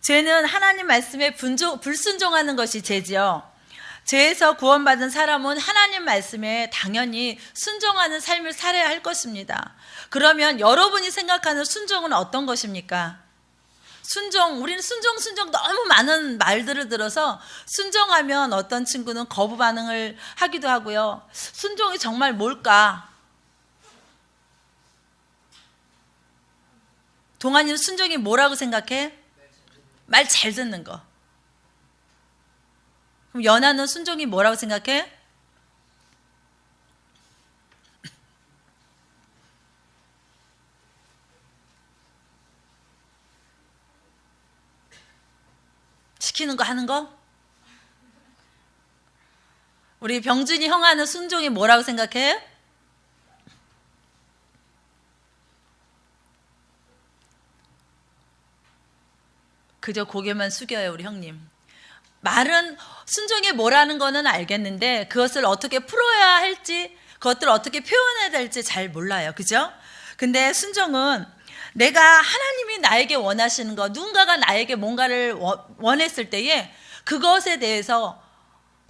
죄는 하나님 말씀에 불순종하는 것이 죄지요. 죄에서 구원받은 사람은 하나님 말씀에 당연히 순종하는 삶을 살아야 할 것입니다. 그러면 여러분이 생각하는 순종은 어떤 것입니까? 우리는 순종 너무 많은 말들을 들어서 순종하면 어떤 친구는 거부 반응을 하기도 하고요. 순종이 정말 뭘까? 동안이는 순종이 뭐라고 생각해? 말 잘 듣는 거. 그럼 연하는 순종이 뭐라고 생각해? 시키는 거 하는 거? 우리 병준이 형아는 순종이 뭐라고 생각해? 그저 고개만 숙여요, 우리 형님. 말은 순종이 뭐라는 거는 알겠는데 그것을 어떻게 풀어야 할지, 그것들을 어떻게 표현해야 될지 잘 몰라요. 그죠? 근데 순종은 내가 하나님이 나에게 원하시는 것, 누군가가 나에게 뭔가를 원했을 때에 그것에 대해서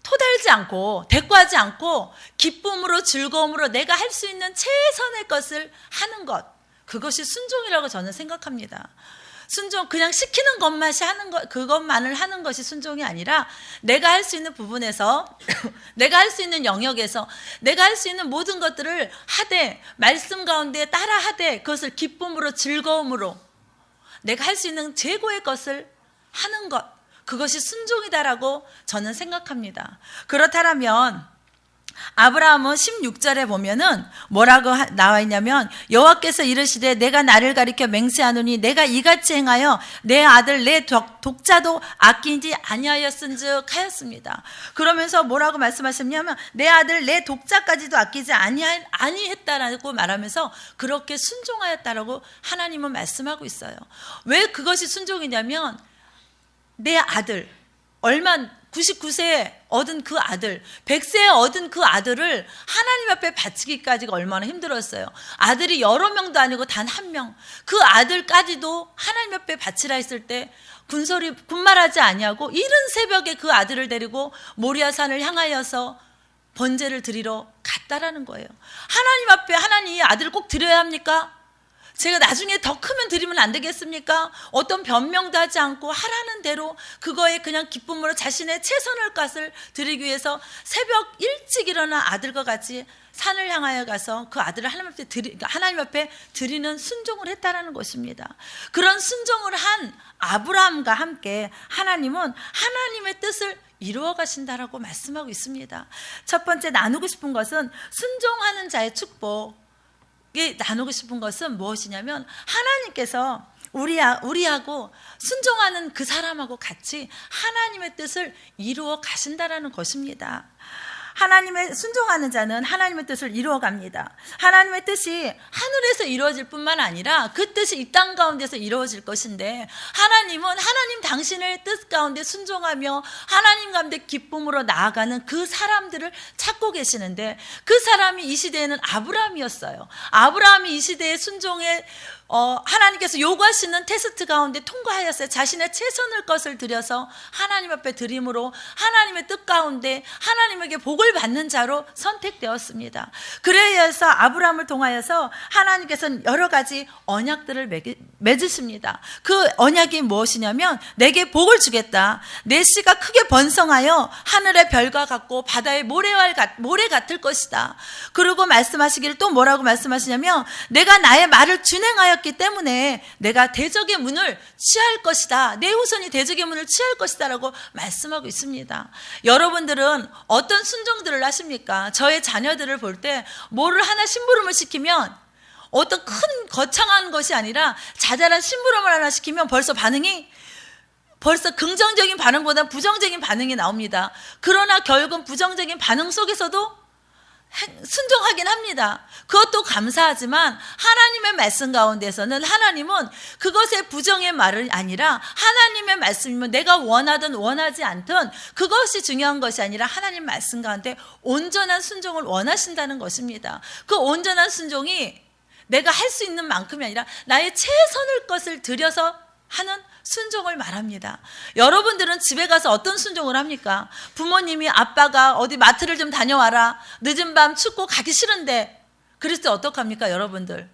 토달지 않고 대꾸하지 않고 기쁨으로 즐거움으로 내가 할 수 있는 최선의 것을 하는 것, 그것이 순종이라고 저는 생각합니다. 순종, 그냥 시키는 그것만을 하는 것이 순종이 아니라 내가 할 수 있는 부분에서 내가 할 수 있는 영역에서 내가 할 수 있는 모든 것들을 하되, 말씀 가운데 따라 하되, 그것을 기쁨으로 즐거움으로 내가 할 수 있는 최고의 것을 하는 것, 그것이 순종이다라고 저는 생각합니다. 그렇다면 아브라함은 16절에 보면은 뭐라고 나와 있냐면, 여호와께서 이르시되 내가 나를 가리켜 맹세하노니 내가 이같이 행하여 내 아들 내 독자도 아끼지 아니하였은즉 하였습니다. 그러면서 뭐라고 말씀하셨냐면 내 아들 내 독자까지도 아끼지 아니했다라고 말하면서 그렇게 순종하였다라고 하나님은 말씀하고 있어요. 왜 그것이 순종이냐면 내 아들, 99세에 얻은 그 아들, 100세에 얻은 그 아들을 하나님 앞에 바치기까지가 얼마나 힘들었어요. 아들이 여러 명도 아니고 단 한 명, 그 아들까지도 하나님 앞에 바치라 했을 때 군말하지 아니하고 이른 새벽에 그 아들을 데리고 모리아산을 향하여서 번제를 드리러 갔다라는 거예요. 하나님 앞에 하나님 이 아들을 꼭 드려야 합니까? 제가 나중에 더 크면 드리면 안 되겠습니까? 어떤 변명도 하지 않고 하라는 대로 그거에 그냥 기쁨으로 자신의 최선의 것을 드리기 위해서 새벽 일찍 일어난 아들과 같이 산을 향하여 가서 그 아들을 하나님 앞에 드리는 순종을 했다라는 것입니다. 그런 순종을 한 아브라함과 함께 하나님은 하나님의 뜻을 이루어 가신다라고 말씀하고 있습니다. 첫 번째 나누고 싶은 것은 순종하는 자의 축복. 나누고 싶은 것은 무엇이냐면 하나님께서 우리하고 순종하는 그 사람하고 같이 하나님의 뜻을 이루어 가신다라는 것입니다. 하나님의 순종하는 자는 하나님의 뜻을 이루어갑니다. 하나님의 뜻이 하늘에서 이루어질 뿐만 아니라 그 뜻이 이 땅 가운데서 이루어질 것인데, 하나님은 하나님 당신의 뜻 가운데 순종하며 하나님 가운데 기쁨으로 나아가는 그 사람들을 찾고 계시는데, 그 사람이 이 시대에는 아브라함이었어요. 아브라함이 이 시대의 순종에 하나님께서 요구하시는 테스트 가운데 통과하였어요. 자신의 최선의 것을 들여서 하나님 앞에 드림으로 하나님의 뜻 가운데 하나님에게 복을 받는 자로 선택되었습니다. 그래서 아브라함을 통하여서 하나님께서는 여러 가지 언약들을 맺으십니다. 그 언약이 무엇이냐면 내게 복을 주겠다. 내 씨가 크게 번성하여 하늘의 별과 같고 바다의 모래 같을 것이다. 그리고 말씀하시기를 또 뭐라고 말씀하시냐면 내가 나의 말을 준행하여 기 때문에 내가 대적의 문을 취할 것이다. 내 후손이 대적의 문을 취할 것이다 라고 말씀하고 있습니다. 여러분들은 어떤 순종들을 하십니까? 저의 자녀들을 볼 때 뭐를 하나 심부름을 시키면 어떤 큰 거창한 것이 아니라 자잘한 심부름을 하나 시키면 벌써 긍정적인 반응보다 부정적인 반응이 나옵니다. 그러나 결국은 부정적인 반응 속에서도 순종하긴 합니다. 그것도 감사하지만 하나님의 말씀 가운데서는 하나님은 그것의 부정의 말이 아니라 하나님의 말씀이면 내가 원하든 원하지 않든 그것이 중요한 것이 아니라 하나님 말씀 가운데 온전한 순종을 원하신다는 것입니다. 그 온전한 순종이 내가 할 수 있는 만큼이 아니라 나의 최선의 것을 들여서 하는 순종을 말합니다. 여러분들은 집에 가서 어떤 순종을 합니까? 부모님이 아빠가 어디 마트를 좀 다녀와라. 늦은 밤 춥고 가기 싫은데 그랬을 때 어떡합니까 여러분들?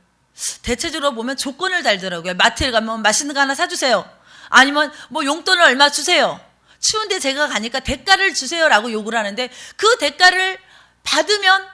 대체적으로 보면 조건을 달더라고요. 마트에 가면 맛있는 거 하나 사주세요. 아니면 뭐 용돈을 얼마 주세요. 추운데 제가 가니까 대가를 주세요라고 요구를 하는데 그 대가를 받으면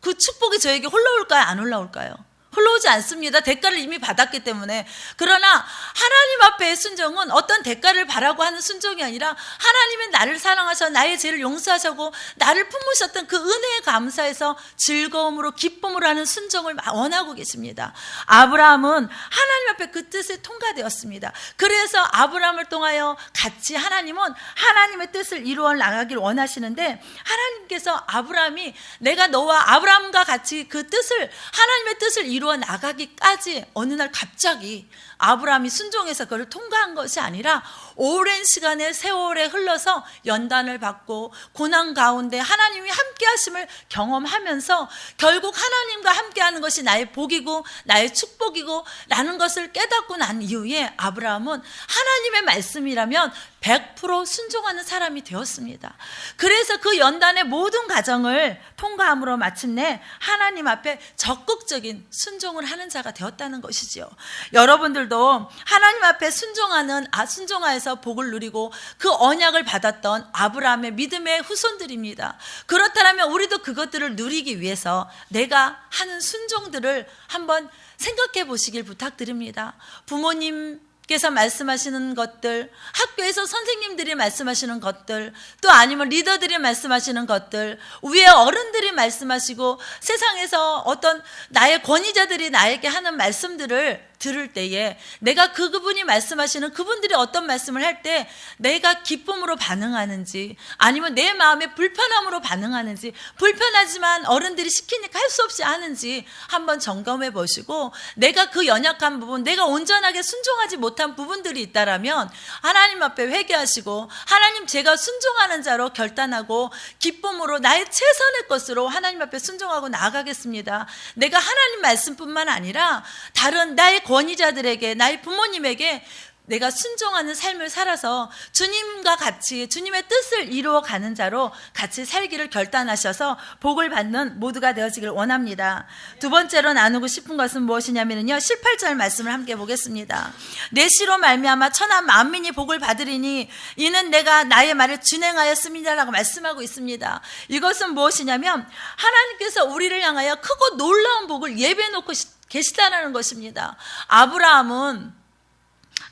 그 축복이 저에게 흘러올까요? 안 올라올까요? 흘러오지 않습니다. 대가를 이미 받았기 때문에. 그러나 하나님 앞에의 순종은 어떤 대가를 바라고 하는 순종이 아니라 하나님이 나를 사랑하셔 나의 죄를 용서하시고 나를 품으셨던 그 은혜에 감사해서 즐거움으로 기쁨으로 하는 순종을 원하고 계십니다. 아브라함은 하나님 앞에 그 뜻이 통과되었습니다. 그래서 아브라함을 통하여 같이 하나님은 하나님의 뜻을 이루어 나가길 원하시는데 하나님께서 아브라함이 내가 너와 아브라함과 같이 그 뜻을 하나님의 뜻을 이루어 나가기까지 어느 날 갑자기 아브라함이 순종해서 그걸 통과한 것이 아니라 오랜 시간의 세월에 흘러서 연단을 받고 고난 가운데 하나님이 함께 하심을 경험하면서 결국 하나님과 함께 하는 것이 나의 복이고 나의 축복이고 라는 것을 깨닫고 난 이후에 아브라함은 하나님의 말씀이라면 100% 순종하는 사람이 되었습니다. 그래서 그 연단의 모든 과정을 통과함으로 마침내 하나님 앞에 적극적인 순종을 하는 자가 되었다는 것이지요. 여러분들도 하나님 앞에 순종하여서 복을 누리고 그 언약을 받았던 아브라함의 믿음의 후손들입니다. 그렇다면 우리도 그것들을 누리기 위해서 내가 하는 순종들을 한번 생각해 보시길 부탁드립니다. 부모님께서 말씀하시는 것들, 학교에서 선생님들이 말씀하시는 것들, 또 아니면 리더들이 말씀하시는 것들, 위에 어른들이 말씀하시고 세상에서 어떤 나의 권위자들이 나에게 하는 말씀들을 들을 때에 내가 그분이 말씀하시는 그분들이 어떤 말씀을 할 때 내가 기쁨으로 반응하는지 아니면 내 마음에 불편함으로 반응하는지 불편하지만 어른들이 시키니까 할 수 없이 하는지 한번 점검해 보시고 내가 그 연약한 부분 내가 온전하게 순종하지 못한 부분들이 있다라면 하나님 앞에 회개하시고 하나님 제가 순종하는 자로 결단하고 기쁨으로 나의 최선의 것으로 하나님 앞에 순종하고 나아가겠습니다. 내가 하나님 말씀뿐만 아니라 다른 나의 권위자들에게 나의 부모님에게 내가 순종하는 삶을 살아서 주님과 같이 주님의 뜻을 이루어가는 자로 같이 살기를 결단하셔서 복을 받는 모두가 되어지길 원합니다. 두 번째로 나누고 싶은 것은 무엇이냐면요 18절 말씀을 함께 보겠습니다. 내 씨로 말미암아 천하 만민이 복을 받으리니 이는 내가 나의 말을 준행하였습니다라고 말씀하고 있습니다. 이것은 무엇이냐면 하나님께서 우리를 향하여 크고 놀라운 복을 예배해 놓고 계시다는 것입니다. 아브라함은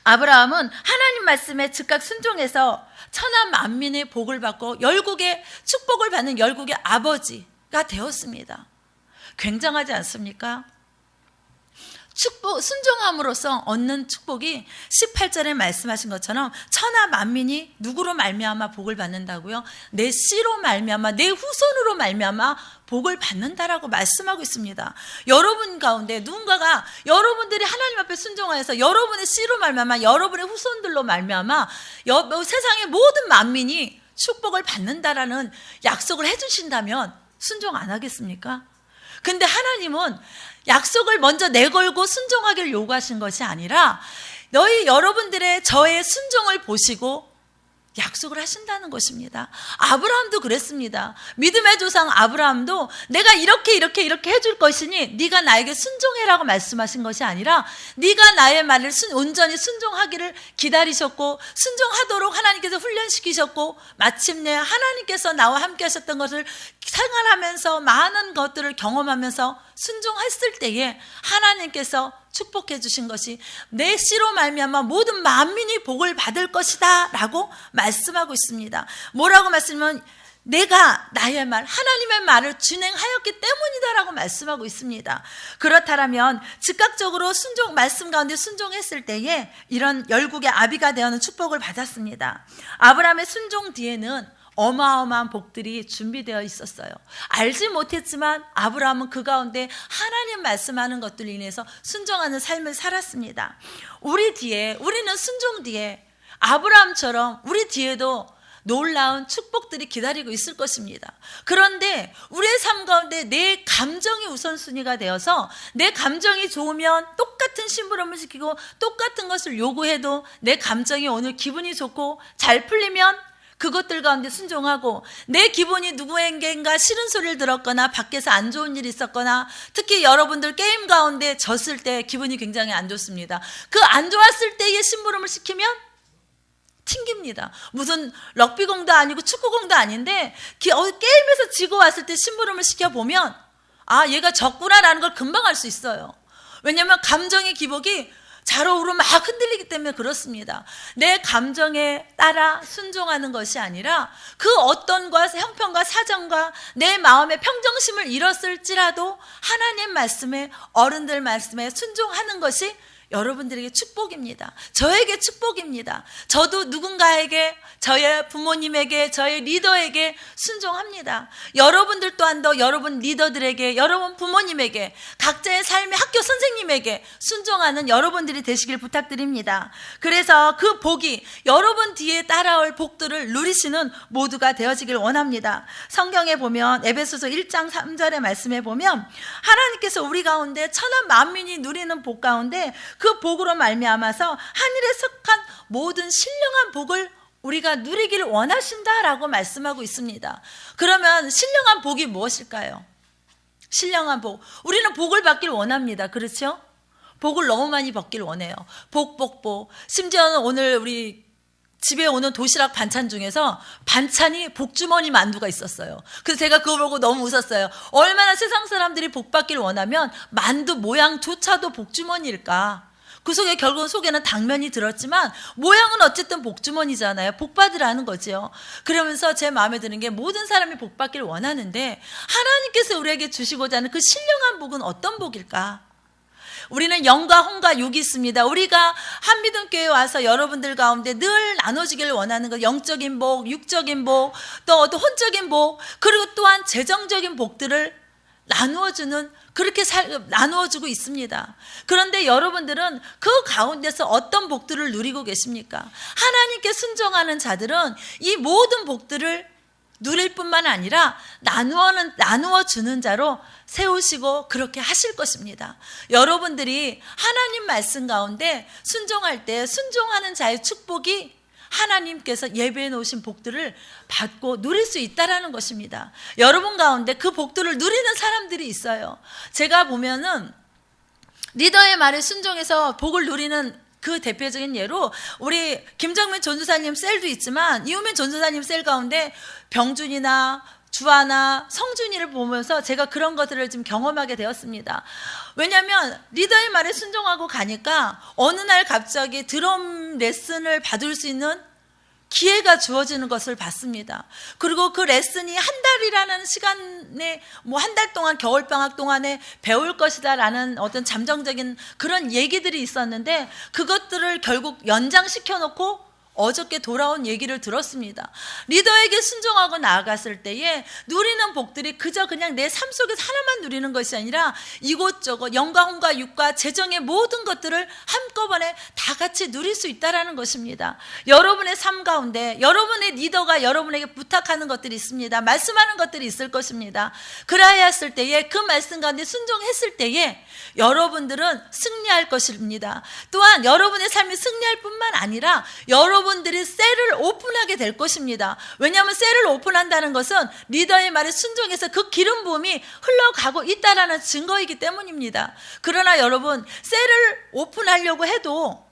하나님 말씀에 즉각 순종해서 천하 만민의 복을 받고 열국의 축복을 받는 열국의 아버지가 되었습니다. 굉장하지 않습니까? 축복, 순종함으로써 얻는 축복이 18절에 말씀하신 것처럼 천하 만민이 누구로 말미암아 복을 받는다고요? 내 씨로 말미암아 내 후손으로 말미암아 복을 받는다라고 말씀하고 있습니다. 여러분 가운데 누군가가 여러분들이 하나님 앞에 순종하여서 여러분의 씨로 말미암아 여러분의 후손들로 말미암아 세상의 모든 만민이 축복을 받는다라는 약속을 해주신다면 순종 안 하겠습니까? 근데 하나님은 약속을 먼저 내걸고 순종하기를 요구하신 것이 아니라 여러분들의 저의 순종을 보시고 약속을 하신다는 것입니다. 아브라함도 그랬습니다. 믿음의 조상 아브라함도 내가 이렇게 해줄 것이니 네가 나에게 순종해라고 말씀하신 것이 아니라 네가 나의 말을 온전히 순종하기를 기다리셨고 순종하도록 하나님께서 훈련시키셨고 마침내 하나님께서 나와 함께 하셨던 것을 생활하면서 많은 것들을 경험하면서 순종했을 때에 하나님께서 축복해 주신 것이 내 씨로 말미암아 모든 만민이 복을 받을 것이다 라고 말씀하고 있습니다. 뭐라고 말씀하면 내가 나의 말 하나님의 말을 준행하였기 때문이다 라고 말씀하고 있습니다. 그렇다면 즉각적으로 말씀 가운데 순종했을 때에 이런 열국의 아비가 되어는 축복을 받았습니다. 아브라함의 순종 뒤에는 어마어마한 복들이 준비되어 있었어요. 알지 못했지만 아브라함은 그 가운데 하나님 말씀하는 것들로 인해서 순종하는 삶을 살았습니다. 우리는 순종 뒤에 아브라함처럼 우리 뒤에도 놀라운 축복들이 기다리고 있을 것입니다. 그런데 우리의 삶 가운데 내 감정이 우선순위가 되어서 내 감정이 좋으면 똑같이 똑같은 심부름을 시키고 똑같은 것을 요구해도 내 감정이 오늘 기분이 좋고 잘 풀리면 그것들 가운데 순종하고, 내 기분이 누구에겐가 싫은 소리를 들었거나 밖에서 안 좋은 일이 있었거나, 특히 여러분들 게임 가운데 졌을 때 기분이 굉장히 안 좋습니다. 그 안 좋았을 때의 심부름을 시키면 튕깁니다. 무슨 럭비공도 아니고 축구공도 아닌데 게임에서 지고 왔을 때 심부름을 시켜보면 얘가 졌구나라는 걸 금방 알 수 있어요. 왜냐하면 감정의 기복이 좌로우로 막 흔들리기 때문에 그렇습니다. 내 감정에 따라 순종하는 것이 아니라 그 어떤 형편과 사정과 내 마음의 평정심을 잃었을지라도 하나님 말씀에, 어른들 말씀에 순종하는 것이 여러분들에게 축복입니다. 저에게 축복입니다. 저도 누군가에게, 저의 부모님에게, 저의 리더에게 순종합니다. 여러분들 또한도 여러분 리더들에게, 여러분 부모님에게, 각자의 삶의 학교 선생님에게 순종하는 여러분들이 되시길 부탁드립니다. 그래서 그 복이, 여러분 뒤에 따라올 복들을 누리시는 모두가 되어지길 원합니다. 성경에 보면 에베소서 1장 3절의 말씀에 보면 하나님께서 우리 가운데 천한 만민이 누리는 복 가운데 그 복으로 말미암아서 하늘에 속한 모든 신령한 복을 우리가 누리기를 원하신다라고 말씀하고 있습니다. 그러면 신령한 복이 무엇일까요? 신령한 복. 우리는 복을 받기를 원합니다. 그렇죠? 복을 너무 많이 받기를 원해요. 복. 심지어는 오늘 우리 집에 오는 도시락 반찬 중에서 반찬이 복주머니 만두가 있었어요. 그래서 제가 그거 보고 너무 웃었어요. 얼마나 세상 사람들이 복 받기를 원하면 만두 모양조차도 복주머니일까? 그 속에 결국은 속에는 당면이 들었지만 모양은 어쨌든 복주머니잖아요. 복 받으라는 거죠. 그러면서 제 마음에 드는 게, 모든 사람이 복 받기를 원하는데 하나님께서 우리에게 주시고자 하는 그 신령한 복은 어떤 복일까? 우리는 영과 혼과 육이 있습니다. 우리가 한미동교회에 와서 여러분들 가운데 늘 나눠주기를 원하는 것, 영적인 복, 육적인 복, 또 혼적인 복, 그리고 또한 재정적인 복들을 그렇게 나누어주고 있습니다. 그런데 여러분들은 그 가운데서 어떤 복들을 누리고 계십니까? 하나님께 순종하는 자들은 이 모든 복들을 누릴 뿐만 아니라 나누어 주는 자로 세우시고 그렇게 하실 것입니다. 여러분들이 하나님 말씀 가운데 순종할 때 순종하는 자의 축복이 하나님께서 예배해 놓으신 복들을 받고 누릴 수 있다라는 것입니다. 여러분 가운데 그 복들을 누리는 사람들이 있어요. 제가 보면은 리더의 말에 순종해서 복을 누리는 그 대표적인 예로 우리 김정민 전도사님 셀도 있지만 이우민 전도사님 셀 가운데 병준이나 주아나 성준이를 보면서 제가 그런 것들을 좀 경험하게 되었습니다. 왜냐하면 리더의 말에 순종하고 가니까 어느 날 갑자기 드럼 레슨을 받을 수 있는 기회가 주어지는 것을 봤습니다. 그리고 그 레슨이 한 달이라는 시간에, 한 달 동안 겨울방학 동안에 배울 것이다라는 어떤 잠정적인 그런 얘기들이 있었는데, 그것들을 결국 연장시켜 놓고 어저께 돌아온 얘기를 들었습니다. 리더에게 순종하고 나아갔을 때에 누리는 복들이 그냥 내 삶 속에서 하나만 누리는 것이 아니라 이곳저곳 영과 혼과 육과 재정의 모든 것들을 한꺼번에 다 같이 누릴 수 있다는 것입니다. 여러분의 삶 가운데 여러분의 리더가 여러분에게 부탁하는 것들이 있습니다. 말씀하는 것들이 있을 것입니다. 그러하여 했을 때에 그 말씀 가운데 순종했을 때에 여러분들은 승리할 것입니다. 또한 여러분의 삶이 승리할 뿐만 아니라 여러분들이 셀을 오픈하게 될 것입니다. 왜냐하면 셀을 오픈한다는 것은 리더의 말에 순종해서 그 기름 부음이 흘러가고 있다는 증거이기 때문입니다. 그러나 여러분, 셀을 오픈하려고 해도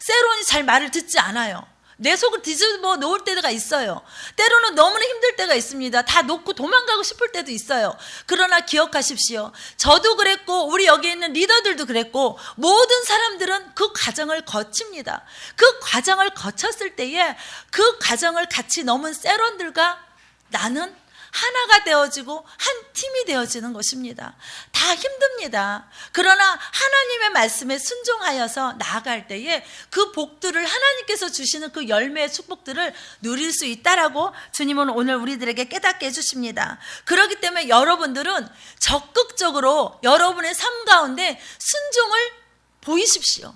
셀원이 잘 말을 듣지 않아요. 내 속을 뒤집어 놓을 때가 있어요. 때로는 너무나 힘들 때가 있습니다. 다 놓고 도망가고 싶을 때도 있어요. 그러나 기억하십시오. 저도 그랬고 우리 여기 있는 리더들도 그랬고 모든 사람들은 그 과정을 거칩니다. 그 과정을 거쳤을 때에 그 과정을 같이 넘은 세런들과 나는 하나가 되어지고 한 팀이 되어지는 것입니다. 다 힘듭니다. 그러나 하나님의 말씀에 순종하여서 나아갈 때에 그 복들을, 하나님께서 주시는 그 열매의 축복들을 누릴 수 있다라고 주님은 오늘 우리들에게 깨닫게 해주십니다. 그렇기 때문에 여러분들은 적극적으로 여러분의 삶 가운데 순종을 보이십시오.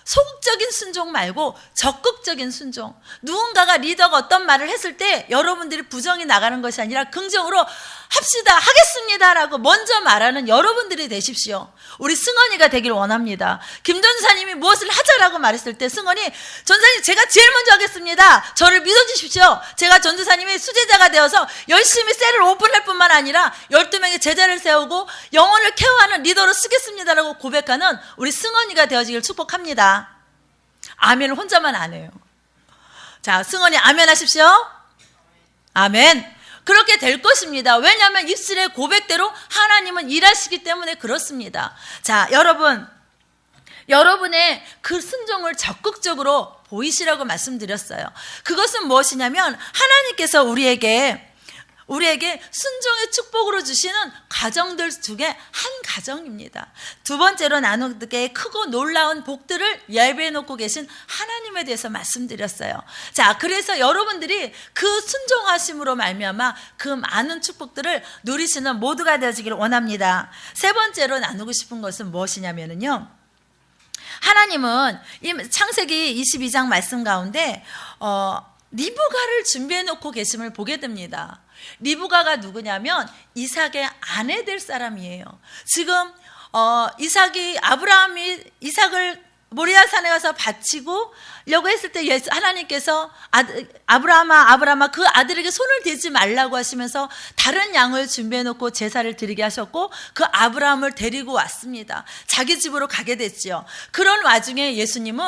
소극적인 순종 말고 적극적인 순종. 누군가가 리더가 어떤 말을 했을 때 여러분들이 부정이 나가는 것이 아니라 긍정으로 합시다, 하겠습니다라고 먼저 말하는 여러분들이 되십시오. 우리 승언이가 되길 원합니다. 김 전사님이 무엇을 하자라고 말했을 때 승언이, 전사님 제가 제일 먼저 하겠습니다. 저를 믿어주십시오. 제가 전도사님의 수제자가 되어서 열심히 셀을 오픈할 뿐만 아니라 12명의 제자를 세우고 영혼을 케어하는 리더로 쓰겠습니다라고 고백하는 우리 승언이가 되어지길 축복합니다. 아멘을 혼자만 안 해요. 자, 승언이 아멘 하십시오. 아멘. 그렇게 될 것입니다. 왜냐하면 입술의 고백대로 하나님은 일하시기 때문에 그렇습니다. 자, 여러분의 그 순종을 적극적으로 보이시라고 말씀드렸어요. 그것은 무엇이냐면 하나님께서 우리에게 순종의 축복으로 주시는 가정들 중에 한 가정입니다. 두 번째로 나누게 크고 놀라운 복들을 예배해 놓고 계신 하나님에 대해서 말씀드렸어요. 자, 그래서 여러분들이 그 순종하심으로 말미암아 그 많은 축복들을 누리시는 모두가 되어지기를 원합니다. 세 번째로 나누고 싶은 것은 무엇이냐면요, 하나님은 이 창세기 22장 말씀 가운데 리브가를 준비해 놓고 계심을 보게 됩니다. 리브가가 누구냐면 이삭의 아내 될 사람이에요. 지금 아브라함이 이삭을 모리아산에 가서 바치고려고 했을 때 하나님께서 아브라함아 그 아들에게 손을 대지 말라고 하시면서 다른 양을 준비해 놓고 제사를 드리게 하셨고 그 아브라함을 데리고 왔습니다. 자기 집으로 가게 됐지요. 그런 와중에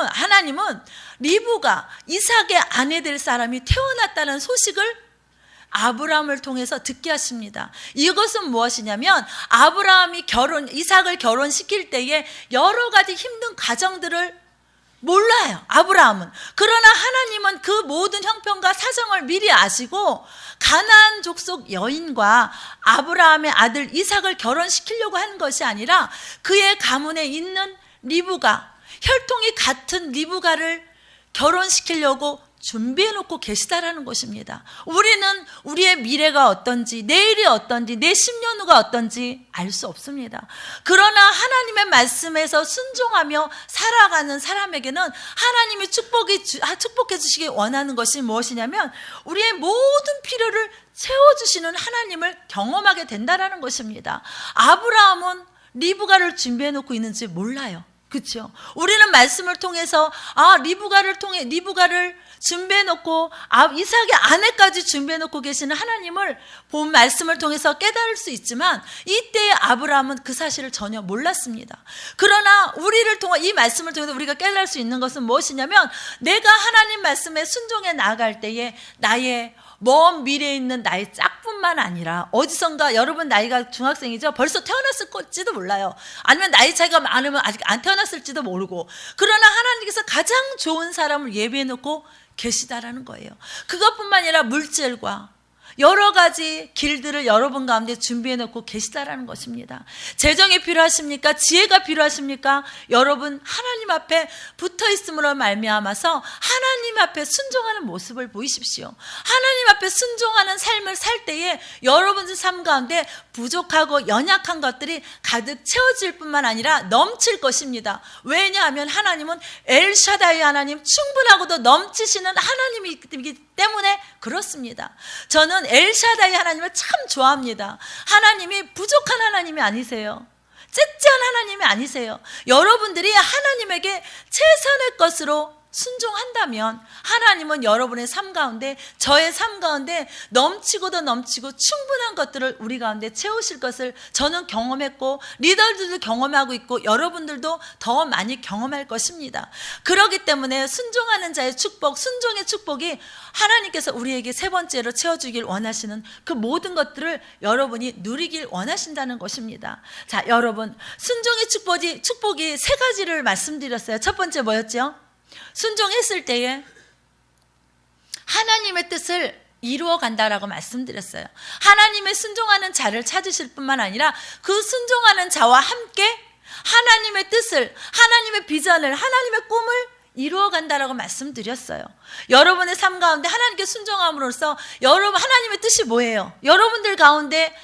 하나님은 리브가 이삭의 아내 될 사람이 태어났다는 소식을 아브라함을 통해서 듣게 하십니다. 이것은 무엇이냐면 아브라함이 이삭을 결혼시킬 때에 여러 가지 힘든 과정들을 몰라요, 아브라함은. 그러나 하나님은 그 모든 형편과 사정을 미리 아시고 가나안 족속 여인과 아브라함의 아들 이삭을 결혼시키려고 한 것이 아니라 그의 가문에 있는 리브가, 혈통이 같은 리브가를 결혼시키려고 준비해 놓고 계시다라는 것입니다. 우리는 우리의 미래가 어떤지, 내일이 어떤지, 내 10년 후가 어떤지 알 수 없습니다. 그러나 하나님의 말씀에서 순종하며 살아가는 사람에게는 하나님이 축복해 주시기 원하는 것이 무엇이냐면 우리의 모든 필요를 채워주시는 하나님을 경험하게 된다라는 것입니다. 아브라함은 리브가를 준비해 놓고 있는지 몰라요. 그렇죠? 우리는 말씀을 통해서 리브가를 준비해 놓고 이삭의 아내까지 준비해 놓고 계시는 하나님을 본 말씀을 통해서 깨달을 수 있지만 이때의 아브라함은 그 사실을 전혀 몰랐습니다. 그러나 이 말씀을 통해서 우리가 깨달을 수 있는 것은 무엇이냐면 내가 하나님 말씀에 순종해 나아갈 때에 나의 먼 미래에 있는 나의 짝뿐만 아니라 어디선가, 여러분 나이가 중학생이죠? 벌써 태어났을지도 몰라요. 아니면 나이 차이가 많으면 아직 안 태어났을지도 모르고, 그러나 하나님께서 가장 좋은 사람을 예비해 놓고 계시다라는 거예요. 그것뿐만 아니라 물질과 여러 가지 길들을 여러분 가운데 준비해 놓고 계시다라는 것입니다. 재정이 필요하십니까? 지혜가 필요하십니까? 여러분 하나님 앞에 붙어 있음으로 말미암아서 하나님 앞에 순종하는 모습을 보이십시오. 하나님 앞에 순종하는 삶을 살 때에 여러분의 삶 가운데 부족하고 연약한 것들이 가득 채워질 뿐만 아니라 넘칠 것입니다. 왜냐하면 하나님은 엘샤다이 하나님, 충분하고도 넘치시는 하나님이기 때문에 그렇습니다. 저는 엘샤다이 하나님을 참 좋아합니다. 하나님이 부족한 하나님이 아니세요. 째째한 하나님이 아니세요. 여러분들이 하나님에게 최선의 것으로 순종한다면 하나님은 여러분의 삶 가운데, 저의 삶 가운데 넘치고도 넘치고 충분한 것들을 우리 가운데 채우실 것을 저는 경험했고 리더들도 경험하고 있고 여러분들도 더 많이 경험할 것입니다. 그렇기 때문에 순종하는 자의 축복, 순종의 축복이 하나님께서 우리에게 세 번째로 채워주길 원하시는 그 모든 것들을 여러분이 누리길 원하신다는 것입니다. 자, 여러분, 순종의 축복이 세 가지를 말씀드렸어요. 첫 번째 뭐였죠? 순종했을 때에 하나님의 뜻을 이루어 간다라고 말씀드렸어요. 하나님의 순종하는 자를 찾으실 뿐만 아니라 그 순종하는 자와 함께 하나님의 뜻을, 하나님의 비전을, 하나님의 꿈을 이루어 간다라고 말씀드렸어요. 여러분의 삶 가운데 하나님께 순종함으로써 여러분 하나님의 뜻이 뭐예요? 여러분들 가운데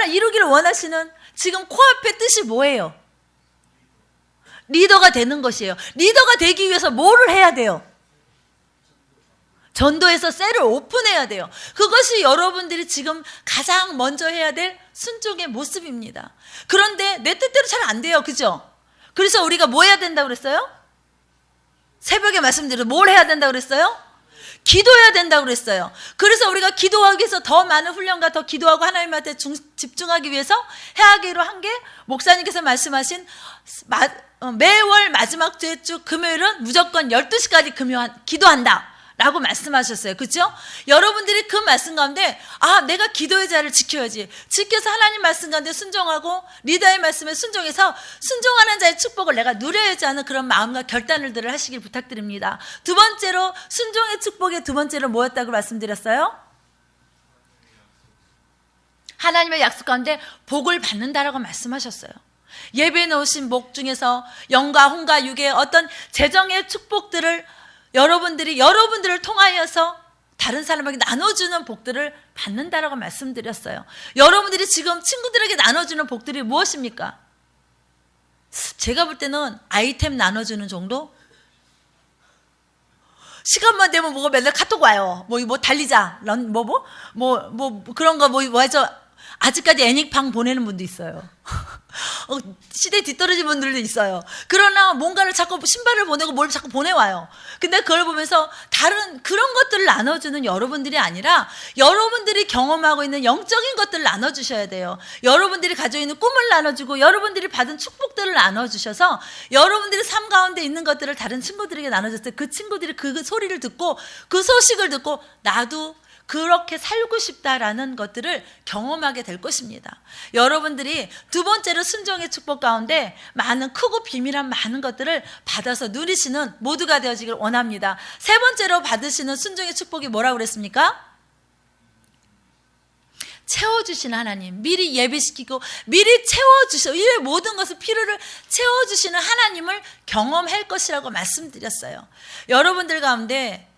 이루기를 원하시는 지금 코앞의 뜻이 뭐예요? 리더가 되는 것이에요. 리더가 되기 위해서 뭐를 해야 돼요? 전도해서 셀을 오픈해야 돼요. 그것이 여러분들이 지금 가장 먼저 해야 될 순종의 모습입니다. 그런데 내 뜻대로 잘 안 돼요. 그죠? 그래서 우리가 뭐 해야 된다고 그랬어요? 새벽에 말씀드려서 뭘 해야 된다고 그랬어요? 기도해야 된다고 그랬어요. 그래서 우리가 기도하기 위해서 더 많은 훈련과 더 기도하고 하나님한테 집중하기 위해서 해야 하기로 한 게 목사님께서 말씀하신 매월 마지막 주의 주 금요일은 무조건 12시까지 기도한다 라고 말씀하셨어요. 그렇죠? 여러분들이 그 말씀 가운데 내가 기도의 자리를 지켜야지. 지켜서 하나님 말씀 가운데 순종하고 리더의 말씀에 순종해서 순종하는 자의 축복을 내가 누려야지 하는 그런 마음과 결단을 하시길 부탁드립니다. 두 번째로 순종의 축복의 두 번째로 뭐였다고 말씀드렸어요? 하나님의 약속 가운데 복을 받는다라고 말씀하셨어요. 예배에 넣으신 복 중에서 영과 혼과 육의 어떤 재정의 축복들을 여러분들을 통하여서 다른 사람에게 나눠주는 복들을 받는다라고 말씀드렸어요. 여러분들이 지금 친구들에게 나눠주는 복들이 무엇입니까? 제가 볼 때는 아이템 나눠주는 정도? 시간만 되면 뭐가 맨날 카톡 와요. 뭐 달리자. 그런 거 해서 아직까지 애닉팡 보내는 분도 있어요. 시대에 뒤떨어진 분들도 있어요. 그러나 뭔가를 자꾸 신발을 보내고 뭘 자꾸 보내와요. 근데 그걸 보면서 다른 그런 것들을 나눠주는 여러분들이 아니라 여러분들이 경험하고 있는 영적인 것들을 나눠주셔야 돼요. 여러분들이 가지고 있는 꿈을 나눠주고 여러분들이 받은 축복들을 나눠주셔서 여러분들이 삶 가운데 있는 것들을 다른 친구들에게 나눠줬을 때 그 친구들이 그 소리를 듣고 그 소식을 듣고 나도 그렇게 살고 싶다라는 것들을 경험하게 될 것입니다. 여러분들이 두 번째로 순종의 축복 가운데 많은 크고 비밀한 많은 것들을 받아서 누리시는 모두가 되어지길 원합니다. 세 번째로 받으시는 순종의 축복이 뭐라고 그랬습니까? 채워주시는 하나님, 미리 예비시키고 미리 채워주셔 이 모든 것을 필요를 채워주시는 하나님을 경험할 것이라고 말씀드렸어요. 여러분들 가운데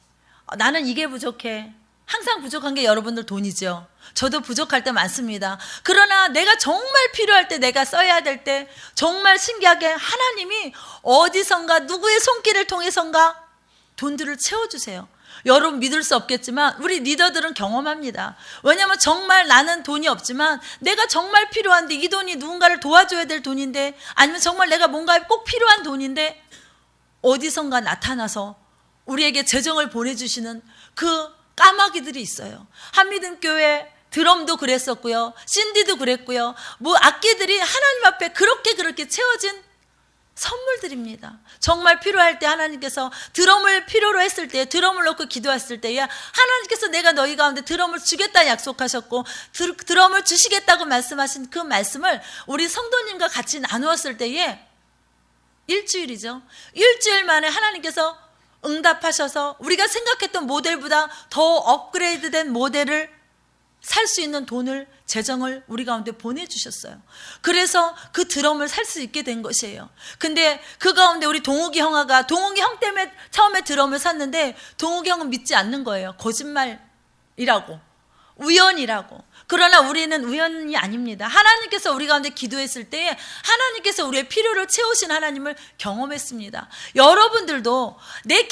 나는 이게 부족해. 항상 부족한 게 여러분들 돈이죠. 저도 부족할 때 많습니다. 그러나 내가 정말 필요할 때, 내가 써야 될 때 정말 신기하게 하나님이 어디선가 누구의 손길을 통해선가 돈들을 채워주세요. 여러분 믿을 수 없겠지만 우리 리더들은 경험합니다. 왜냐하면 정말 나는 돈이 없지만 내가 정말 필요한데 이 돈이 누군가를 도와줘야 될 돈인데 아니면 정말 내가 뭔가 꼭 필요한 돈인데 어디선가 나타나서 우리에게 재정을 보내주시는 그 까마귀들이 있어요. 한미등교회 드럼도 그랬었고요. 신디도 그랬고요. 악기들이 하나님 앞에 그렇게 채워진 선물들입니다. 정말 필요할 때 하나님께서 드럼을 필요로 했을 때 드럼을 놓고 기도했을 때에 하나님께서 내가 너희 가운데 드럼을 주겠다 약속하셨고 드럼을 주시겠다고 말씀하신 그 말씀을 우리 성도님과 같이 나누었을 때에 일주일이죠. 일주일 만에 하나님께서 응답하셔서 우리가 생각했던 모델보다 더 업그레이드된 모델을 살 수 있는 돈을 재정을 우리 가운데 보내주셨어요. 그래서 그 드럼을 살 수 있게 된 것이에요. 근데 그 가운데 우리 동욱이 형 때문에 처음에 드럼을 샀는데 동욱이 형은 믿지 않는 거예요. 거짓말이라고 우연이라고. 그러나 우리는 우연이 아닙니다. 하나님께서 우리 가운데 기도했을 때에 하나님께서 우리의 필요를 채우신 하나님을 경험했습니다. 여러분들도 내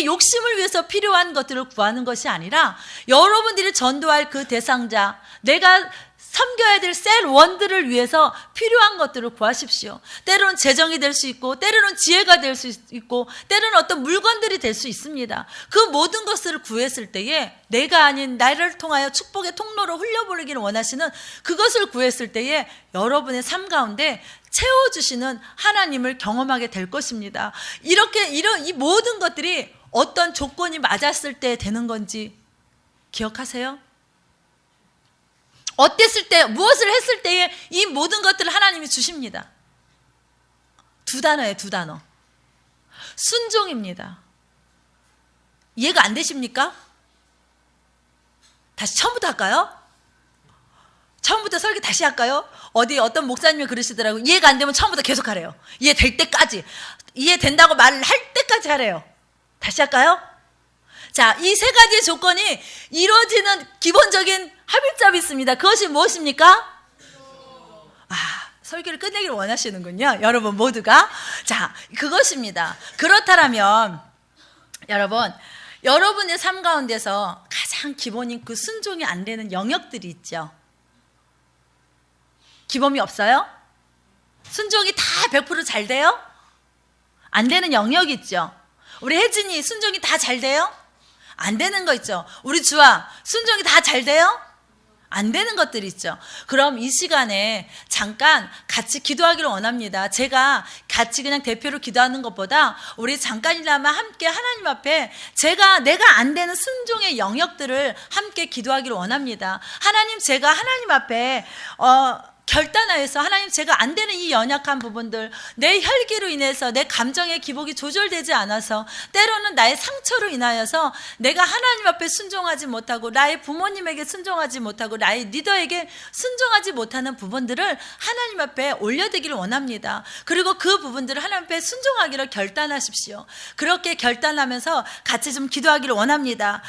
욕심을 위해서 필요한 것들을 구하는 것이 아니라 여러분들이 전도할 그 대상자, 내가 섬겨야 될 셀원들을 위해서 필요한 것들을 구하십시오. 때로는 재정이 될 수 있고 때로는 지혜가 될 수 있고 때로는 어떤 물건들이 될 수 있습니다. 그 모든 것을 구했을 때에 내가 아닌 나를 통하여 축복의 통로로 흘려보내기를 원하시는 그것을 구했을 때에 여러분의 삶 가운데 채워주시는 하나님을 경험하게 될 것입니다. 이 모든 것들이 어떤 조건이 맞았을 때 되는 건지 기억하세요? 어땠을 때, 무엇을 했을 때에 이 모든 것들을 하나님이 주십니다. 두 단어예요, 두 단어. 순종입니다. 이해가 안 되십니까? 다시 처음부터 할까요? 처음부터 설교 다시 할까요? 어떤 목사님이 그러시더라고요. 이해가 안 되면 처음부터 계속 하래요. 이해될 때까지. 이해된다고 말을 할 때까지 하래요. 다시 할까요? 자, 이 세 가지의 조건이 이루어지는 기본적인 합일점이 있습니다. 그것이 무엇입니까? 설교를 끝내기를 원하시는군요. 여러분 모두가. 자, 그것입니다. 그렇다면 여러분, 여러분의 삶 가운데서 가장 기본인 그 순종이 안 되는 영역들이 있죠. 기범이 없어요? 순종이 다 100% 잘 돼요? 안 되는 영역이 있죠. 우리 혜진이 순종이 다 잘 돼요? 안 되는 거 있죠. 우리 주아 순종이 다 잘 돼요? 안 되는 것들이 있죠. 그럼 이 시간에 잠깐 같이 기도하기를 원합니다. 제가 같이 그냥 대표로 기도하는 것보다 우리 잠깐이나마 함께 하나님 앞에 내가 안 되는 순종의 영역들을 함께 기도하기를 원합니다. 하나님, 제가 하나님 앞에 결단하여서 하나님, 제가 안 되는 이 연약한 부분들, 내 혈기로 인해서 내 감정의 기복이 조절되지 않아서 때로는 나의 상처로 인하여서 내가 하나님 앞에 순종하지 못하고 나의 부모님에게 순종하지 못하고 나의 리더에게 순종하지 못하는 부분들을 하나님 앞에 올려드기를 원합니다. 그리고 그 부분들을 하나님 앞에 순종하기를 결단하십시오. 그렇게 결단하면서 같이 좀 기도하기를 원합니다.